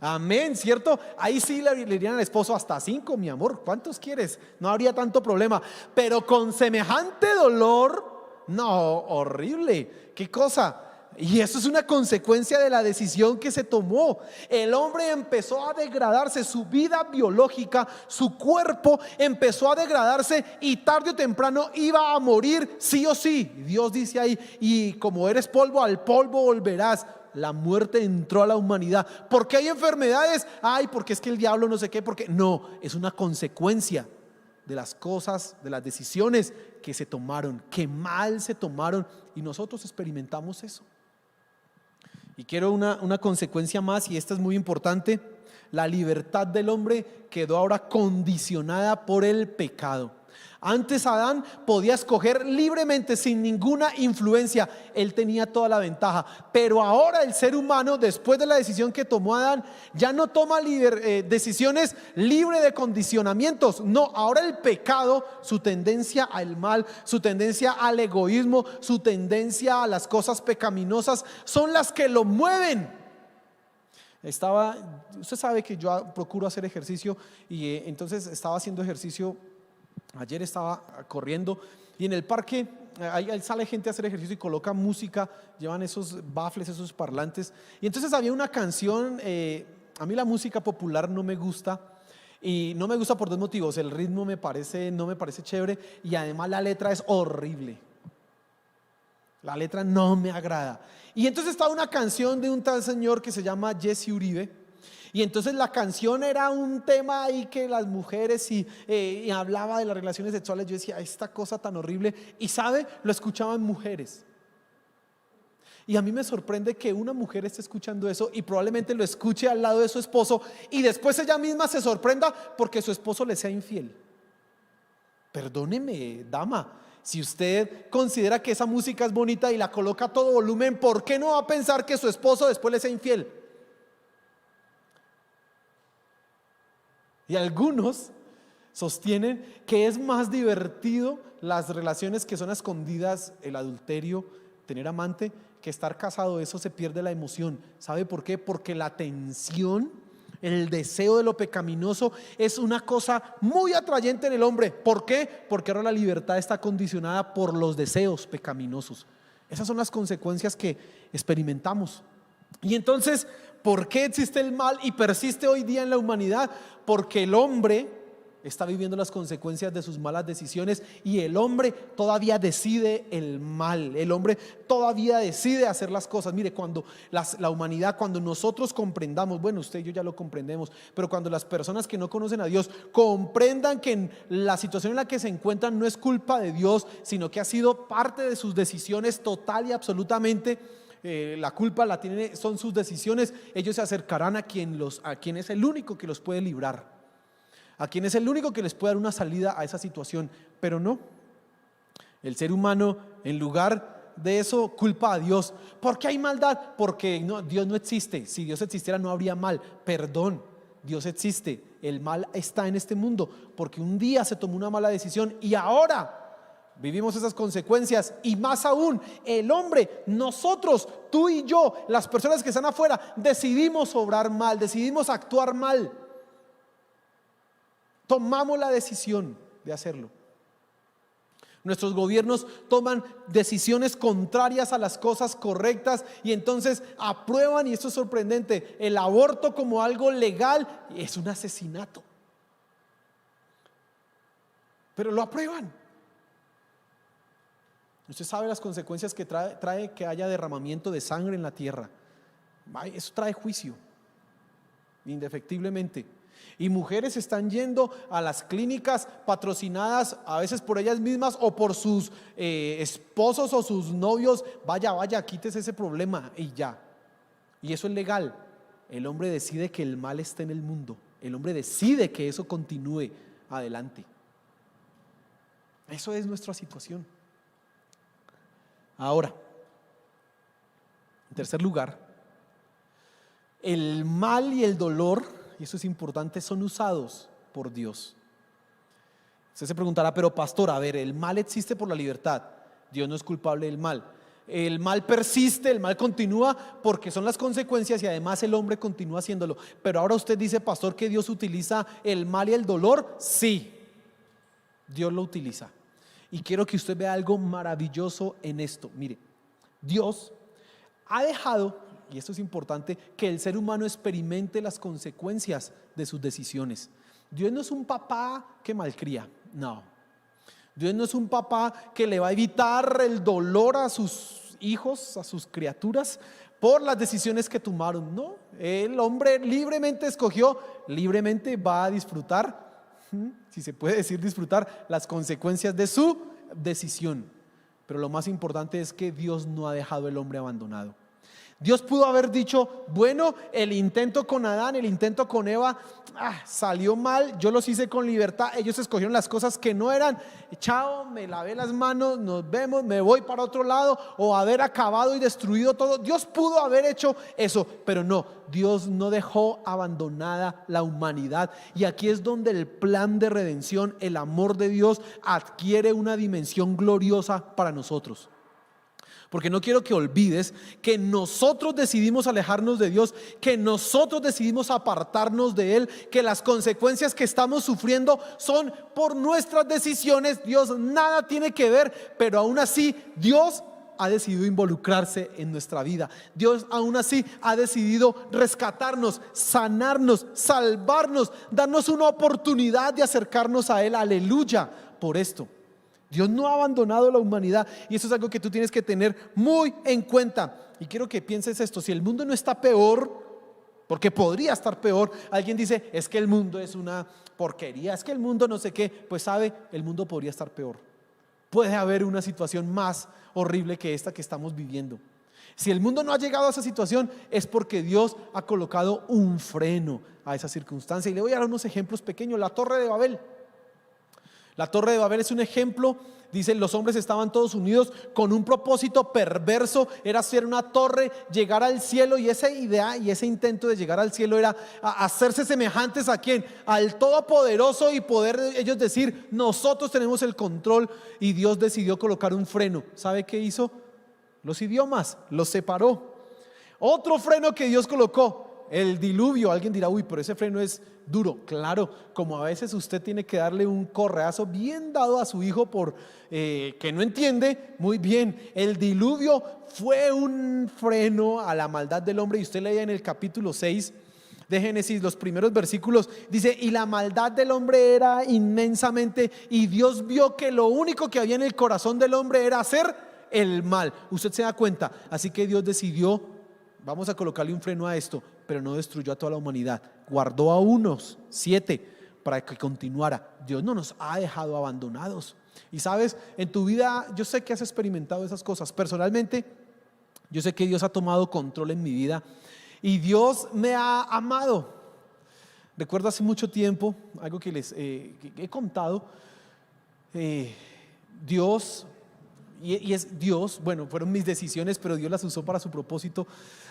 A: Amén, ¿cierto? Ahí sí le dirían al esposo: hasta 5, mi amor, ¿cuántos quieres? No habría tanto problema. Pero con semejante dolor, no, horrible. ¿Qué cosa? Y eso es una consecuencia de la decisión que se tomó. El hombre empezó a degradarse, su vida biológica, su cuerpo empezó a degradarse y tarde o temprano iba a morir sí o sí. Dios dice ahí: y como eres polvo, al polvo volverás. La muerte entró a la humanidad. ¿Por qué hay enfermedades? Ay, porque es que el diablo no sé qué, porque no, es una consecuencia de las cosas, de las decisiones que se tomaron, que mal se tomaron, y nosotros experimentamos eso. Y quiero una consecuencia más, y esta es muy importante: la libertad del hombre quedó ahora condicionada por el pecado. Antes Adán podía escoger libremente sin ninguna influencia, él tenía toda la ventaja, pero ahora el ser humano, después de la decisión que tomó Adán, ya no toma decisiones libre de condicionamientos. No, ahora el pecado, su tendencia al mal, su tendencia al egoísmo, su tendencia a las cosas pecaminosas son las que lo mueven. Usted sabe que yo procuro hacer ejercicio, y entonces estaba haciendo ejercicio. Ayer estaba corriendo y en el parque ahí sale gente a hacer ejercicio y coloca música, llevan esos baffles, esos parlantes, y entonces había una canción. A mí la música popular no me gusta, y no me gusta por dos motivos: el ritmo no me parece chévere, y además la letra es horrible. La letra no me agrada. Y entonces estaba una canción de un tal señor que se llama Jesse Uribe. Y entonces la canción era un tema ahí que las mujeres y hablaba de las relaciones sexuales. Yo decía: esta cosa tan horrible. Y sabe, lo escuchaban mujeres. Y a mí me sorprende que una mujer esté escuchando eso y probablemente lo escuche al lado de su esposo, y después ella misma se sorprenda porque su esposo le sea infiel. Perdóneme, dama, si usted considera que esa música es bonita y la coloca a todo volumen, ¿por qué no va a pensar que su esposo después le sea infiel? Y algunos sostienen que es más divertido las relaciones que son escondidas, el adulterio, tener amante, que estar casado. Eso se pierde la emoción. ¿Sabe por qué? Porque la tensión, el deseo de lo pecaminoso es una cosa muy atrayente en el hombre. ¿Por qué? Porque ahora la libertad está condicionada por los deseos pecaminosos. Esas son las consecuencias que experimentamos. Y entonces, ¿por qué existe el mal y persiste hoy día en la humanidad? Porque el hombre está viviendo las consecuencias de sus malas decisiones, y el hombre todavía decide el mal. El hombre todavía decide hacer las cosas. Mire, cuando la humanidad, cuando nosotros comprendamos, bueno, usted y yo ya lo comprendemos, pero cuando las personas que no conocen a Dios comprendan que la situación en la que se encuentran no es culpa de Dios, sino que ha sido parte de sus decisiones total y absolutamente, la culpa son sus decisiones, ellos se acercarán a quien es el único que los puede librar, a quien es el único que les puede dar una salida a esa situación. Pero no, el ser humano, en lugar de eso, culpa a Dios. ¿Por qué hay maldad? Porque Dios no existe. Si Dios existiera no habría mal. Perdón, Dios existe. El mal está en este mundo porque un día se tomó una mala decisión y ahora vivimos esas consecuencias. Y más aún, el hombre, nosotros, tú y yo, las personas que están afuera, decidimos obrar mal, decidimos actuar mal. Tomamos la decisión de hacerlo. Nuestros gobiernos toman decisiones contrarias a las cosas correctas, y entonces aprueban, y esto es sorprendente, el aborto como algo legal. Es un asesinato, pero lo aprueban. Usted sabe las consecuencias que trae que haya derramamiento de sangre en la tierra. Eso trae juicio, indefectiblemente. Y mujeres están yendo a las clínicas patrocinadas a veces por ellas mismas o por sus esposos o sus novios. Vaya, quítese ese problema y ya. Y eso es legal. El hombre decide que el mal está en el mundo El hombre decide que eso continúe adelante. Eso es nuestra situación. Ahora, en tercer lugar, el mal y el dolor, y eso es importante, son usados por Dios. Usted se preguntará, pero pastor, a ver, el mal existe por la libertad. Dios no es culpable del mal. El mal persiste, el mal continúa porque son las consecuencias y además el hombre continúa haciéndolo. Pero ahora usted dice, pastor, que Dios utiliza el mal y el dolor. Sí, Dios lo utiliza. Y quiero que usted vea algo maravilloso en esto. Mire, Dios ha dejado, y esto es importante, que el ser humano experimente las consecuencias de sus decisiones. Dios no es un papá que malcría, no. Dios no es un papá que le va a evitar el dolor a sus hijos, a sus criaturas, por las decisiones que tomaron. No, el hombre libremente escogió, libremente va a disfrutar, si se puede decir disfrutar, las consecuencias de su decisión. Pero lo más importante es que Dios no ha dejado al hombre abandonado. Dios pudo haber dicho, bueno, el intento con Adán, el intento con Eva, salió mal, yo los hice con libertad, ellos escogieron las cosas que no eran, chao, me lavé las manos, nos vemos, me voy para otro lado, o haber acabado y destruido todo. Dios pudo haber hecho eso, pero no, Dios no dejó abandonada la humanidad. Y aquí es donde el plan de redención, el amor de Dios adquiere una dimensión gloriosa para nosotros. Porque no quiero que olvides que nosotros decidimos alejarnos de Dios, que nosotros decidimos apartarnos de Él, que las consecuencias que estamos sufriendo son por nuestras decisiones. Dios nada tiene que ver, pero aún así Dios ha decidido involucrarse en nuestra vida. Dios aún así ha decidido rescatarnos, sanarnos, salvarnos, darnos una oportunidad de acercarnos a Él. Aleluya por esto. Dios no ha abandonado la humanidad y eso es algo que tú tienes que tener muy en cuenta. Y quiero que pienses esto: si el mundo no está peor, porque podría estar peor, alguien dice, es que el mundo es una porquería, es que el mundo no sé qué, pues sabe, el mundo podría estar peor. Puede haber una situación más horrible que esta que estamos viviendo. Si el mundo no ha llegado a esa situación, es porque Dios ha colocado un freno a esa circunstancia. Y le voy a dar unos ejemplos pequeños. La Torre de Babel. La Torre de Babel es un ejemplo. Dicen, los hombres estaban todos unidos con un propósito perverso, era hacer una torre, llegar al cielo, y esa idea y ese intento de llegar al cielo era hacerse semejantes ¿a quién? Al Todopoderoso, y poder ellos decir, nosotros tenemos el control. Y Dios decidió colocar un freno. ¿Sabe qué hizo? Los idiomas, los separó. Otro freno que Dios colocó, el diluvio. Alguien dirá, uy, pero ese freno es duro. Claro, como a veces usted tiene que darle un correazo bien dado a su hijo por que no entiende. Muy bien, el diluvio fue un freno a la maldad del hombre. Y usted leía en el capítulo 6 de Génesis, los primeros versículos, dice, y la maldad del hombre era inmensamente, y Dios vio que lo único que había en el corazón del hombre era hacer el mal. Usted se da cuenta. Así que Dios decidió, vamos a colocarle un freno a esto, pero no destruyó a toda la humanidad. Guardó a unos 7 para que continuara. Dios no nos ha dejado abandonados. Y sabes, en tu vida yo sé que has experimentado esas cosas. Personalmente, yo sé que Dios ha tomado control en mi vida y Dios me ha amado. Recuerdo hace mucho tiempo, algo que les he contado, Dios... Y es Dios, bueno, fueron mis decisiones, pero Dios las usó para su propósito.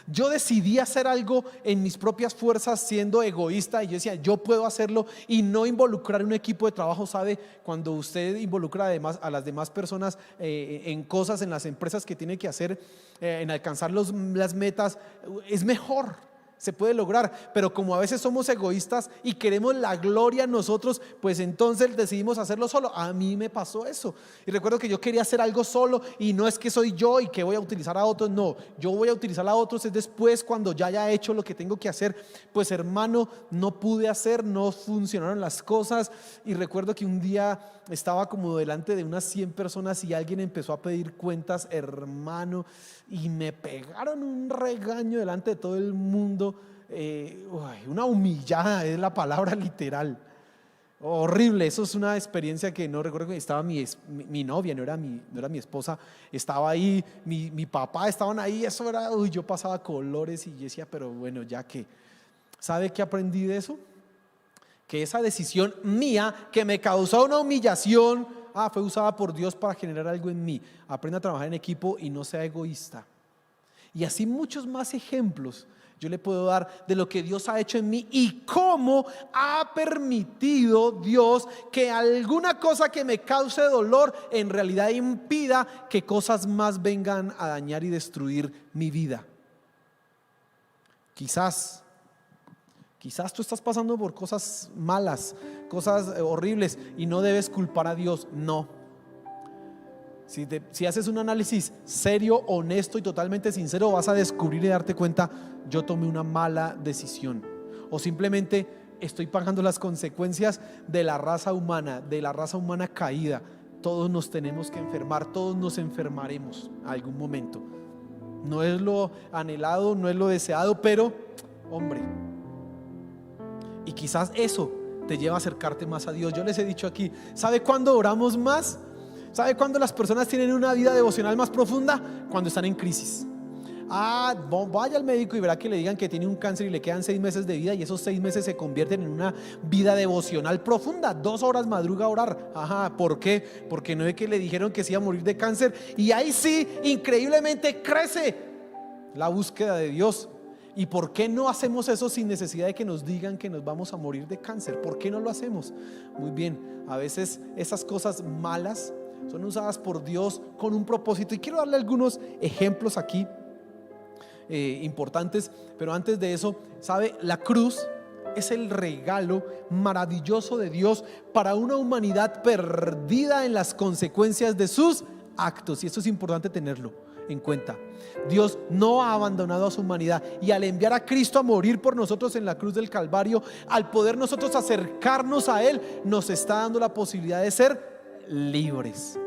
A: Yo decidí hacer algo en mis propias fuerzas, siendo egoísta, y yo decía, yo puedo hacerlo y no involucrar un equipo de trabajo. ¿Sabe? Cuando usted involucra además a las demás personas en cosas, en las empresas que tiene que hacer, en alcanzar las metas, es mejor. Se puede lograr, pero como a veces somos egoístas y queremos la gloria nosotros, pues entonces decidimos hacerlo solo. A mí me pasó eso, y recuerdo que yo quería hacer algo solo, y no es que soy yo y que voy a utilizar a otros, no, yo voy a utilizar a otros es después, cuando ya haya hecho lo que tengo que hacer. Pues hermano, no pude hacer, no funcionaron las cosas. Y recuerdo que un día estaba como delante de unas 100 personas y alguien empezó a pedir cuentas, hermano, y me pegaron un regaño delante de todo el mundo. Una humillada es la palabra literal, horrible. Eso es una experiencia que no recuerdo. Que estaba mi novia, no era mi esposa, estaba ahí, mi papá, estaban ahí. Eso era, yo pasaba colores y yo decía, pero bueno, ya que, ¿sabe qué aprendí de eso? que esa decisión mía que me causó una humillación, fue usada por Dios para generar algo en mí. Aprenda a trabajar en equipo y no sea egoísta. Y así muchos más ejemplos yo le puedo dar de lo que Dios ha hecho en mí y cómo ha permitido Dios que alguna cosa que me cause dolor en realidad impida que cosas más vengan a dañar y destruir mi vida. Quizás tú estás pasando por cosas malas, cosas horribles y no debes culpar a Dios. No. Si haces un análisis serio, honesto y totalmente sincero, vas a descubrir y darte cuenta: yo tomé una mala decisión, o simplemente estoy pagando las consecuencias de la raza humana caída. Todos nos tenemos que enfermar, todos nos enfermaremos en algún momento. No es lo anhelado, no es lo deseado, pero hombre, y quizás eso te lleva a acercarte más a Dios. Yo les he dicho aquí, ¿sabe cuándo oramos más? ¿Sabe cuándo las personas tienen una vida devocional más profunda? Cuando están en crisis. Vaya al médico y verá que le digan que tiene un cáncer y le quedan 6 meses de vida, y esos 6 meses se convierten en una vida devocional profunda. 2 horas madruga a orar. ¿Por qué? Porque no es que le dijeron que se iba a morir de cáncer, y ahí sí, increíblemente crece la búsqueda de Dios. ¿Y por qué no hacemos eso sin necesidad de que nos digan que nos vamos a morir de cáncer? ¿Por qué no lo hacemos? Muy bien, a veces esas cosas malas son usadas por Dios con un propósito, y quiero darle algunos ejemplos aquí importantes. Pero antes de eso, ¿sabe? La cruz es el regalo maravilloso de Dios para una humanidad perdida en las consecuencias de sus actos, y esto es importante tenerlo en cuenta. Dios no ha abandonado a su humanidad, y al enviar a Cristo a morir por nosotros en la cruz del Calvario, al poder nosotros acercarnos a Él, nos está dando la posibilidad de ser libres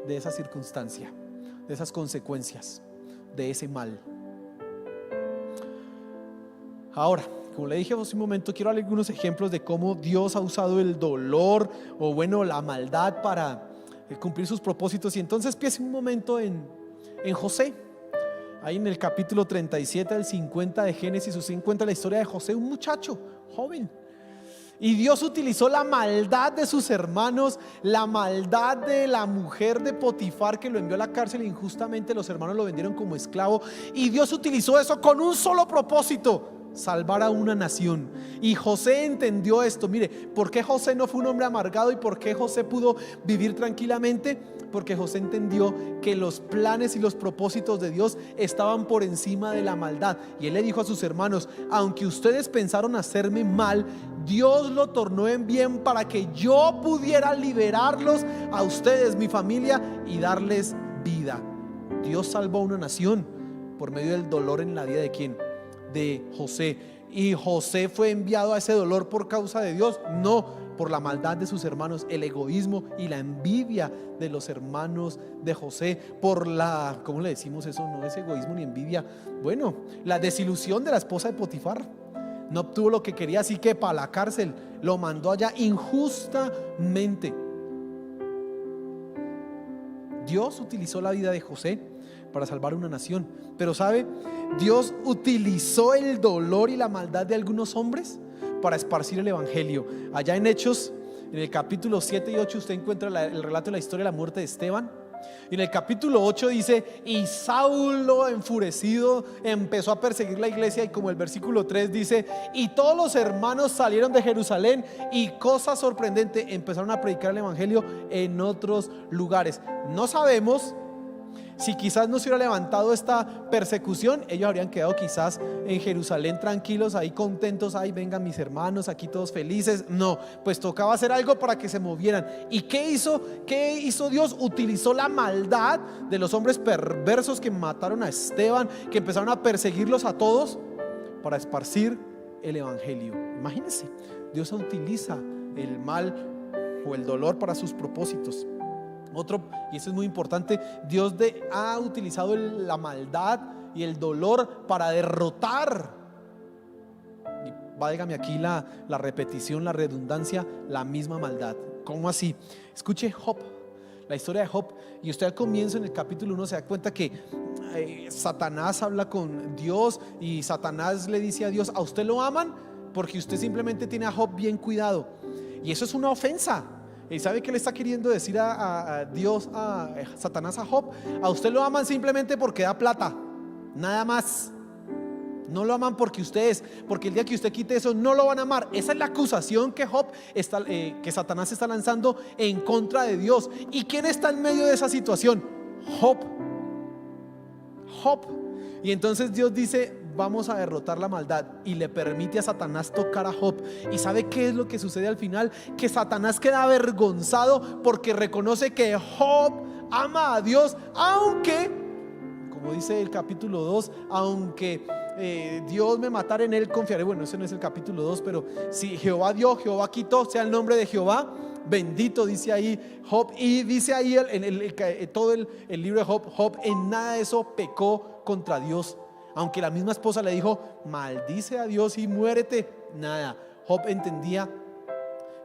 A: de esa circunstancia, de esas consecuencias, de ese mal. Ahora, como le dije hace un momento, quiero dar algunos ejemplos de cómo Dios ha usado el dolor, o bueno, la maldad, para cumplir sus propósitos. Y entonces piense un momento en José. Ahí en el capítulo 37 al 50 de Génesis, usted encuentra la historia de José, un muchacho joven. Y Dios utilizó la maldad de sus hermanos, la maldad de la mujer de Potifar, que lo envió a la cárcel injustamente. Los hermanos lo vendieron como esclavo, y Dios utilizó eso con un solo propósito: salvar a una nación. Y José entendió esto. Mire, ¿por qué José no fue un hombre amargado y por qué José pudo vivir tranquilamente? Porque José entendió que los planes y los propósitos de Dios estaban por encima de la maldad. Y él le dijo a sus hermanos: aunque ustedes pensaron hacerme mal, Dios lo tornó en bien para que yo pudiera liberarlos a ustedes, mi familia, y darles vida. Dios salvó a una nación por medio del dolor en la vida ¿de quién? De José. ¿Y José fue enviado a ese dolor por causa de Dios? No, por la maldad de sus hermanos, el egoísmo y la envidia de los hermanos de José, por la, ¿cómo le decimos eso? No es egoísmo ni envidia, bueno, la desilusión de la esposa de Potifar. No obtuvo lo que quería, así que para la cárcel, lo mandó allá injustamente. Dios utilizó la vida de José para salvar una nación. Pero ¿sabe? Dios utilizó el dolor y la maldad de algunos hombres para esparcir el evangelio. Allá en Hechos, en el capítulo 7 y 8, usted encuentra el relato de la historia de la muerte de Esteban. Y en el capítulo 8 dice: y Saulo, enfurecido, empezó a perseguir la iglesia. Y como el versículo 3 dice: y todos los hermanos salieron de Jerusalén, y cosa sorprendente, empezaron a predicar el evangelio en otros lugares. No sabemos si quizás no se hubiera levantado esta persecución, ellos habrían quedado quizás en Jerusalén tranquilos, ahí contentos: ay, vengan mis hermanos, aquí todos felices. No, pues tocaba hacer algo para que se movieran. ¿Y qué hizo? ¿Qué hizo Dios? Utilizó la maldad de los hombres perversos que mataron a Esteban, que empezaron a perseguirlos a todos, para esparcir el evangelio. Imagínense, Dios utiliza el mal o el dolor para sus propósitos. Otro, y eso es muy importante, Dios ha utilizado la maldad y el dolor para derrotar, y válgame aquí la repetición, la redundancia, la misma maldad. ¿Cómo así? Escuche Job, la historia de Job, y usted al comienzo en el capítulo 1 se da cuenta que Satanás habla con Dios, y Satanás le dice a Dios: ¿a usted lo aman? porque usted simplemente tiene a Job bien cuidado. Y eso es una ofensa. ¿Y sabe qué le está queriendo decir a Dios, a Satanás, a Job? A usted lo aman simplemente porque da plata, nada más. No lo aman porque usted es, porque el día que usted quite eso no lo van a amar. Esa es la acusación que que Satanás está lanzando en contra de Dios. ¿Y quién está en medio de esa situación? Job. Y entonces Dios dice: vamos a derrotar la maldad, y le permite a Satanás tocar a Job. ¿Y sabe qué es lo que sucede al final? Que Satanás queda avergonzado porque reconoce que Job ama a Dios, aunque, como dice el capítulo 2, aunque Dios me matara, en él confiaré. Bueno, ese no es el capítulo 2, pero si Jehová dio, Jehová quitó, sea el nombre de Jehová bendito, dice ahí Job. Y dice ahí todo el libro de Job en nada de eso pecó contra Dios. Aunque la misma esposa le dijo: maldice a Dios y muérete. Nada, Job entendía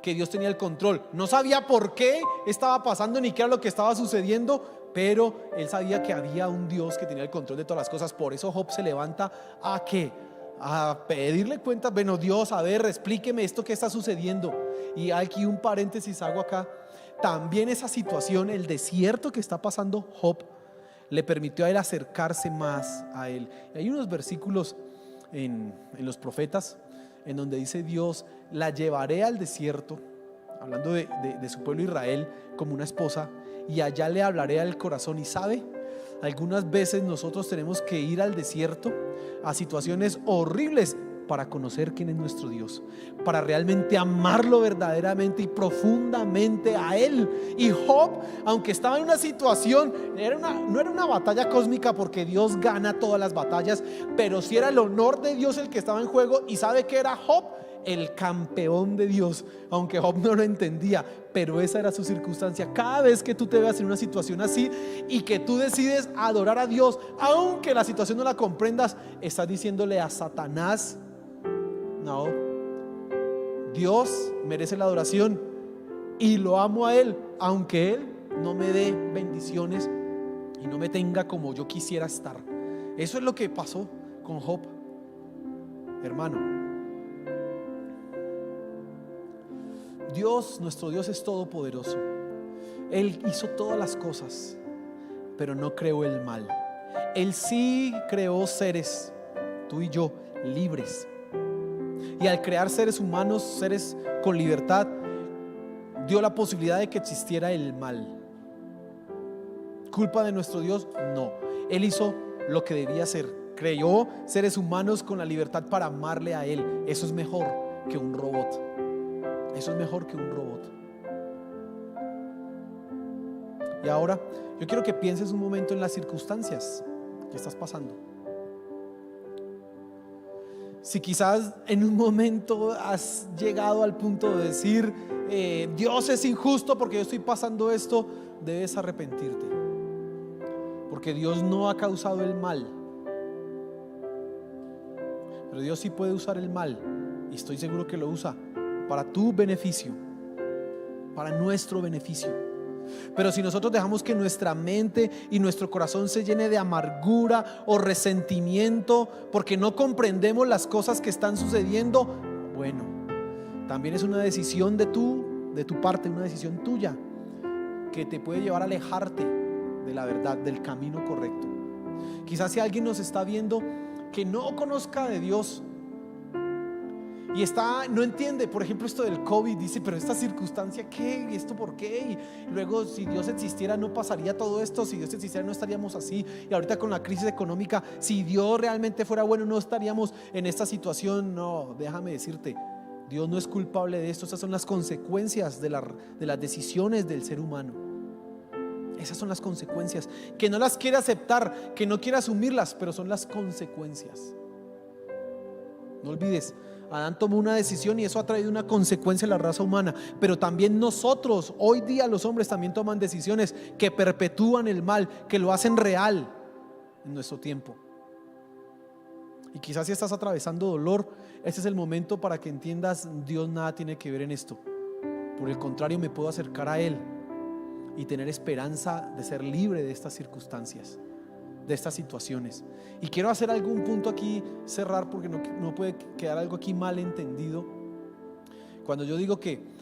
A: que Dios tenía el control. No sabía por qué estaba pasando ni qué era lo que estaba sucediendo, pero él sabía que había un Dios que tenía el control de todas las cosas. Por eso Job se levanta a ¿qué? A pedirle cuentas. Bueno, Dios, a ver, explíqueme esto que está sucediendo. Y aquí un paréntesis hago acá. También esa situación, el desierto que está pasando Job, le permitió a él acercarse más a él. Hay unos versículos en los profetas en donde dice Dios: la llevaré al desierto, hablando de su pueblo Israel, como una esposa, y allá le hablaré al corazón. Y sabe, algunas veces nosotros tenemos que ir al desierto, a situaciones horribles, para conocer quién es nuestro Dios, para realmente amarlo verdaderamente y profundamente a Él. Y Job, aunque estaba en una situación, no era una batalla cósmica, porque Dios gana todas las batallas, pero sí era el honor de Dios el que estaba en juego. Y ¿sabe qué era Job? El campeón de Dios, aunque Job no lo entendía, pero esa era su circunstancia. Cada vez que tú te veas en una situación así y que tú decides adorar a Dios, aunque la situación no la comprendas, estás diciéndole a Satanás: no, Dios merece la adoración y lo amo a Él, aunque Él no me dé bendiciones y no me tenga como yo quisiera estar. Eso es lo que pasó con Job, hermano. Dios, nuestro Dios, es todopoderoso. Él hizo todas las cosas, pero no creó el mal. Él sí creó seres, tú y yo, libres. Y al crear seres humanos, seres con libertad, dio la posibilidad de que existiera el mal. ¿Culpa de nuestro Dios? No. Él hizo lo que debía hacer. Creó seres humanos con la libertad para amarle a Él. Eso es mejor que un robot. Eso es mejor que un robot. Y ahora yo quiero que pienses un momento en las circunstancias que estás pasando. Si quizás en un momento has llegado al punto de decir: Dios es injusto porque yo estoy pasando esto, debes arrepentirte, porque Dios no ha causado el mal, pero Dios sí puede usar el mal, y estoy seguro que lo usa para tu beneficio, para nuestro beneficio. Pero si nosotros dejamos que nuestra mente y nuestro corazón se llene de amargura o resentimiento porque no comprendemos las cosas que están sucediendo, bueno, también es una decisión de tu parte, una decisión tuya, que te puede llevar a alejarte de la verdad, del camino correcto. Quizás si alguien nos está viendo que no conozca de Dios y no entiende, por ejemplo, esto del COVID, dice: pero esta circunstancia, ¿qué? ¿Y esto por qué? Y luego, si Dios existiera, no pasaría todo esto. Si Dios existiera, no estaríamos así. Y ahorita con la crisis económica, si Dios realmente fuera bueno, no estaríamos en esta situación. No, déjame decirte, Dios no es culpable de esto. Estas son las consecuencias de las decisiones del ser humano. Esas son las consecuencias, que no las quiere aceptar, que no quiere asumirlas, pero son las consecuencias. No olvides, Adán tomó una decisión y eso ha traído una consecuencia a la raza humana, pero también nosotros, hoy día los hombres también toman decisiones que perpetúan el mal, que lo hacen real en nuestro tiempo. Y quizás si estás atravesando dolor, este es el momento para que entiendas: Dios nada tiene que ver en esto. Por el contrario, me puedo acercar a Él y tener esperanza de ser libre de estas circunstancias. de estas situaciones. Y quiero hacer algún punto aquí, cerrar, porque no puede quedar algo aquí mal entendido. Cuando yo digo que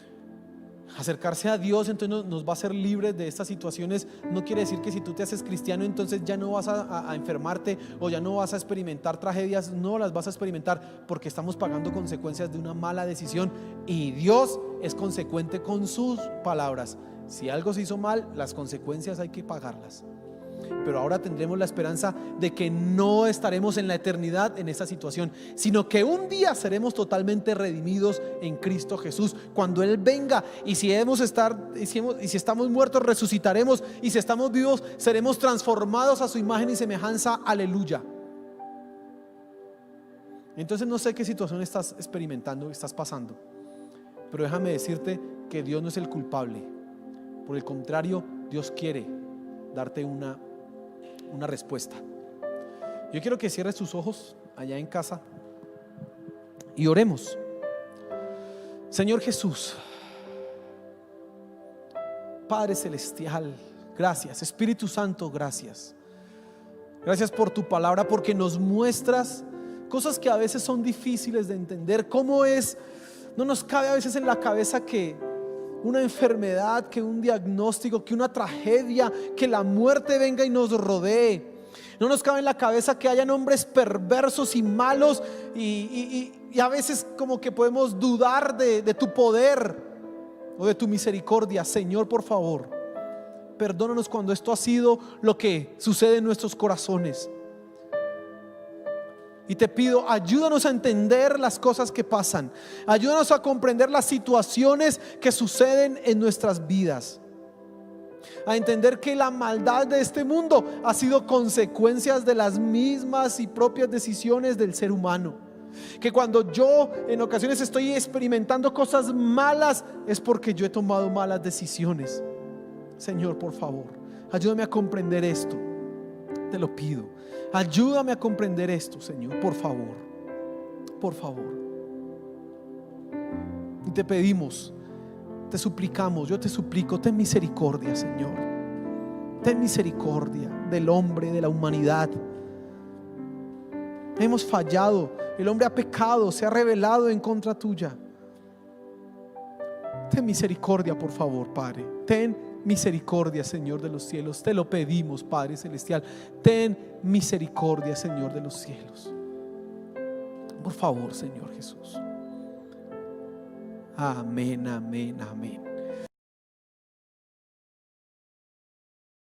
A: acercarse a Dios entonces nos va a hacer libres de estas situaciones, no quiere decir que si tú te haces cristiano entonces ya no vas a enfermarte o ya no vas a experimentar tragedias. No las vas a experimentar, porque estamos pagando consecuencias de una mala decisión, y Dios es consecuente con sus palabras. Si algo se hizo mal, las consecuencias hay que pagarlas. Pero ahora tendremos la esperanza de que no estaremos en la eternidad en esta situación, sino que un día seremos totalmente redimidos en Cristo Jesús cuando Él venga. Y si estamos muertos, resucitaremos, y si estamos vivos, seremos transformados a su imagen y semejanza. Aleluya. Entonces no sé qué situación estás experimentando, estás pasando, pero déjame decirte que Dios no es el culpable. Por el contrario, Dios quiere darte una respuesta. Yo quiero que cierres tus ojos allá en casa y oremos. Señor Jesús, Padre Celestial, gracias. Espíritu Santo, gracias. Gracias por tu palabra, porque nos muestras cosas que a veces son difíciles de entender. ¿Cómo es? No nos cabe a veces en la cabeza que una enfermedad, que un diagnóstico, que una tragedia, que la muerte venga y nos rodee. No nos cabe en la cabeza que hayan hombres perversos y malos, y a veces como que podemos dudar de tu poder o de tu misericordia. Señor, por favor, perdónanos cuando esto ha sido lo que sucede en nuestros corazones. Y te pido, ayúdanos a entender las cosas que pasan. Ayúdanos a comprender las situaciones que suceden en nuestras vidas. A entender que la maldad de este mundo ha sido consecuencias de las mismas y propias decisiones del ser humano. Que cuando yo en ocasiones estoy experimentando cosas malas, es porque yo he tomado malas decisiones. Señor, por favor, ayúdame a comprender esto. Te lo pido. Ayúdame a comprender esto, Señor, por favor. Por favor. Y te pedimos, te suplicamos, yo te suplico, ten misericordia, Señor. Ten misericordia del hombre, de la humanidad. Hemos fallado, el hombre ha pecado, se ha rebelado en contra tuya. Ten misericordia, por favor, Padre. Ten misericordia, Señor de los cielos. Te lo pedimos, Padre Celestial. Ten misericordia, Señor de los cielos. Por favor, Señor Jesús. Amén, amén, amén.